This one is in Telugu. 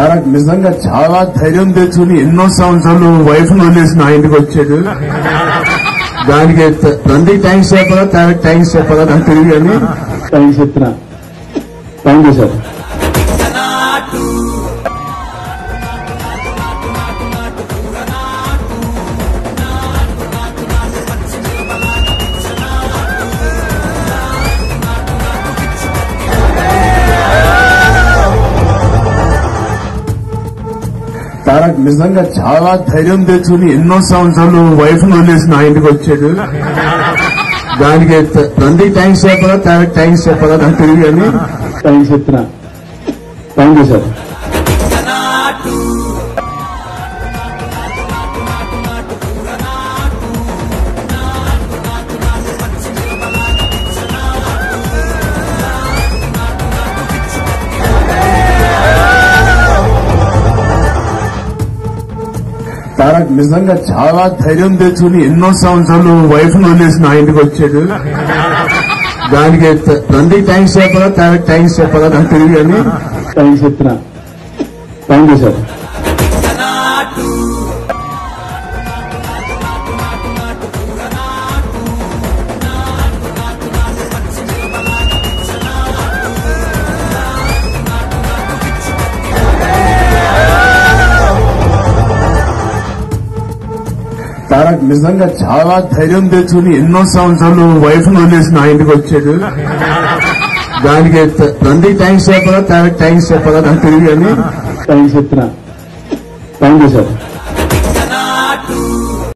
తారక్ నిజంగా చాలా ధైర్యం తెచ్చుకుని ఎన్నో సంవత్సరాలు వైఫ్ ను వదిలేసి నా ఇంటికి వచ్చాడు. దానికి తండ్రి థ్యాంక్స్ చెప్పాలా తారక్ థ్యాంక్స్ చెప్పాలా నాకు తెలియదు అని థ్యాంక్స్ చెప్తున్నా. Thank you sir. తారక్ నిజంగా చాలా ధైర్యం తెచ్చుకుని ఎన్నో సంవత్సరాలు వైఫ్ ను వదిలేసి నా ఇంటికి వచ్చాడు. దానికి తండ్రి థ్యాంక్స్ చెప్పాలా తారక్ థ్యాంక్స్ చెప్పాలా నాకు తెలియదు అని థ్యాంక్స్ చెప్తున్నా. Thank you sir. తారక్ నిజంగా చాలా ధైర్యం తెచ్చుకుని ఎన్నో సంవత్సరాలు వైఫ్ ను వదిలేసి నా ఇంటికి వచ్చాడు. దానికి తండ్రి థ్యాంక్స్ చెప్పాలా తారక్ థ్యాంక్స్ చెప్పాలా నాకు తెలియదు అని థ్యాంక్స్ చెప్తున్నా. Thank you sir. తారక్ నిజంగా చాలా ధైర్యం తెచ్చుకుని ఎన్నో సంవత్సరాలు వైఫ్ ను వదిలేసి నా ఇంటికి వచ్చాడు. దానికి తండ్రి థ్యాంక్స్ చెప్పాలా తారక్ థ్యాంక్స్ చెప్పాలా నాకు తెలియదు అని థ్యాంక్స్ చెప్తున్నా. Thank you sir.